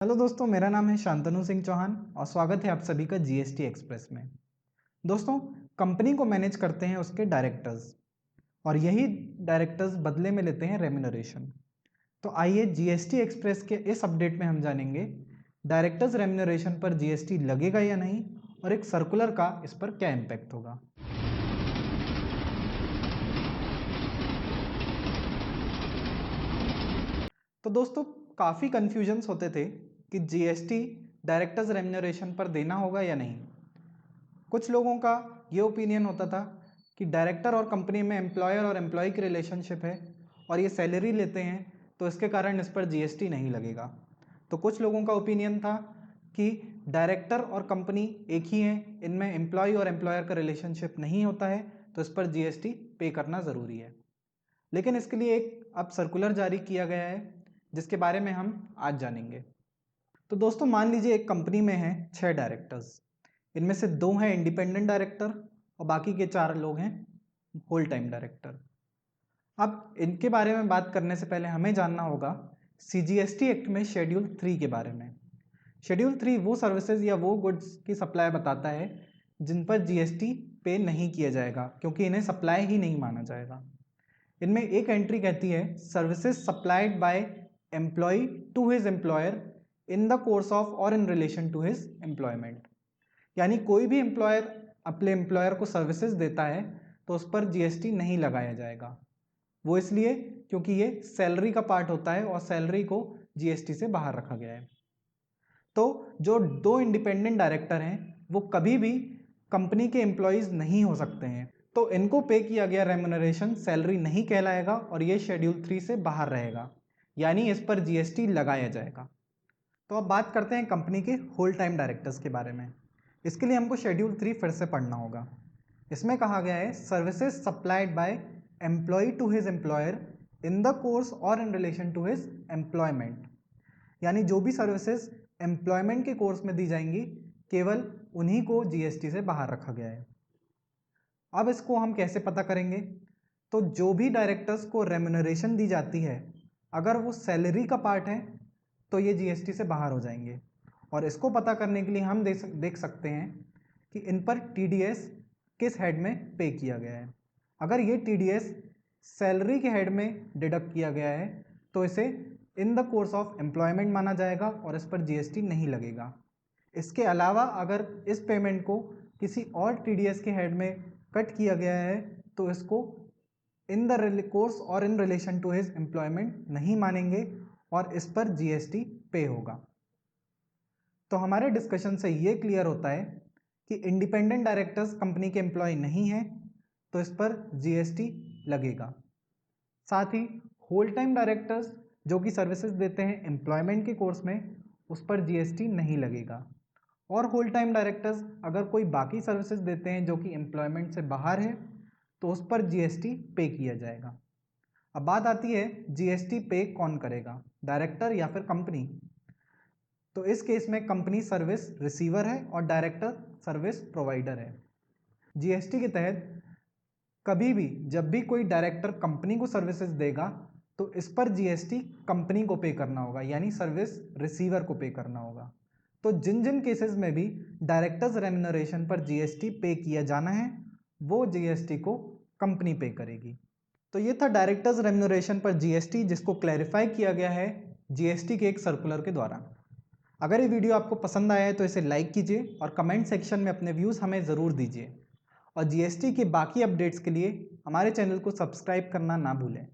Hello दोस्तों, मेरा नाम है शांतनु सिंह चौहान और स्वागत है आप सभी का जीएसटी एक्सप्रेस में। दोस्तों, कंपनी को मैनेज करते हैं उसके डायरेक्टर्स और यही डायरेक्टर्स बदले में लेते हैं रेम्यूनरेशन। तो आइए जीएसटी एक्सप्रेस के इस अपडेट में हम जानेंगे डायरेक्टर्स रेम्यूनरेशन पर जीएसटी लगेगा या नहीं और एक सर्कुलर का इस पर क्या इम्पैक्ट होगा। तो दोस्तों, काफ़ी कन्फ्यूजन्स होते थे कि जीएसटी डायरेक्टर्स रेम्यूनरेशन पर देना होगा या नहीं। कुछ लोगों का ये ओपिनियन होता था कि डायरेक्टर और कंपनी में एम्प्लॉयर और एम्प्लॉय की रिलेशनशिप है और ये सैलरी लेते हैं तो इसके कारण इस पर जीएसटी नहीं लगेगा। तो कुछ लोगों का ओपिनियन था कि डायरेक्टर और कंपनी एक ही हैं, इनमें एम्प्लॉय और एम्प्लॉयर का रिलेशनशिप नहीं होता है, तो इस पर जीएसटी पे करना ज़रूरी है। लेकिन इसके लिए एक अब सर्कुलर जारी किया गया है जिसके बारे में हम आज जानेंगे। तो दोस्तों, मान लीजिए एक कंपनी में है 6 डायरेक्टर्स, इनमें से 2 हैं इंडिपेंडेंट डायरेक्टर और बाकी के 4 लोग हैं होल टाइम डायरेक्टर। अब इनके बारे में बात करने से पहले हमें जानना होगा सीजीएसटी एक्ट में शेड्यूल 3 के बारे में। शेड्यूल 3 वो सर्विसेज या वो गुड्स की सप्लाई बताता है जिन पर जीएसटी पे नहीं किया जाएगा क्योंकि इन्हें सप्लाई ही नहीं माना जाएगा। इनमें एक एंट्री कहती है services supplied by employ to his employer in the course of और in relation to his employment. यानी कोई भी एम्प्लॉयर अपने एम्प्लॉयर को सर्विसेज देता है तो उस पर जीएसटी नहीं लगाया जाएगा। वो इसलिए क्योंकि ये सैलरी का पार्ट होता है और सैलरी को जीएसटी से बाहर रखा गया है। तो जो 2 इंडिपेंडेंट डायरेक्टर हैं वो कभी भी कंपनी के एम्प्लॉयज़ नहीं हो सकते हैं, तो इनको पे किया गया रेम्यूनरेशन सैलरी नहीं कहलाएगा और ये शेड्यूल 3 से बाहर रहेगा, यानी इस पर जीएसटी लगाया जाएगा। तो अब बात करते हैं कंपनी के होल टाइम डायरेक्टर्स के बारे में। इसके लिए हमको शेड्यूल 3 फिर से पढ़ना होगा। इसमें कहा गया है services supplied by employ to his employer in the course और in relation to his employment. यानी जो भी सर्विसेज एम्प्लॉयमेंट के कोर्स में दी जाएंगी केवल उन्हीं को जीएसटी से बाहर रखा गया है। अब इसको हम कैसे पता करेंगे? तो जो भी डायरेक्टर्स को रेम्यूनरेशन दी जाती है अगर वो सैलरी का पार्ट है तो ये जीएसटी से बाहर हो जाएंगे। और इसको पता करने के लिए हम देख सकते हैं कि इन पर टीडीएस किस हेड में पे किया गया है। अगर ये टीडीएस सैलरी के हेड में डिडक्ट किया गया है तो इसे इन द कोर्स ऑफ एम्प्लॉयमेंट माना जाएगा और इस पर जीएसटी नहीं लगेगा। इसके अलावा अगर इस पेमेंट को किसी और टीडीएस के हेड में कट किया गया है तो इसको इन द कोर्स और in relation to his employment नहीं मानेंगे और इस पर जीएसटी पे होगा। तो हमारे डिस्कशन से ये क्लियर होता है कि इंडिपेंडेंट डायरेक्टर्स कंपनी के एम्प्लॉय नहीं हैं तो इस पर जीएसटी लगेगा। साथ ही होल टाइम डायरेक्टर्स जो कि सर्विसेज देते हैं एम्प्लॉयमेंट के कोर्स में उस पर जीएसटी नहीं लगेगा। और होल टाइम डायरेक्टर्स अगर कोई बाकी सर्विसेज देते हैं जो कि एम्प्लॉयमेंट से बाहर है तो उस पर जीएसटी पे किया जाएगा। अब बात आती है जीएसटी पे कौन करेगा, डायरेक्टर या फिर कंपनी। तो इस केस में कंपनी सर्विस रिसीवर है और डायरेक्टर सर्विस प्रोवाइडर है। जीएसटी के तहत कभी भी जब भी कोई डायरेक्टर कंपनी को सर्विसेज देगा तो इस पर जीएसटी कंपनी को पे करना होगा, यानी सर्विस रिसीवर को पे करना होगा। तो जिन जिन केसेस में भी डायरेक्टर्स रेम्यूनरेशन पर जीएसटी पे किया जाना है वो जीएसटी को कंपनी पे करेगी। तो ये था डायरेक्टर्स रेम्यूनरेशन पर जीएसटी जिसको क्लैरिफाई किया गया है जीएसटी के एक सर्कुलर के द्वारा। अगर ये वीडियो आपको पसंद आया है तो इसे लाइक कीजिए और कमेंट सेक्शन में अपने व्यूज़ हमें ज़रूर दीजिए और जीएसटी के बाकी अपडेट्स के लिए हमारे चैनल को सब्सक्राइब करना ना भूलें।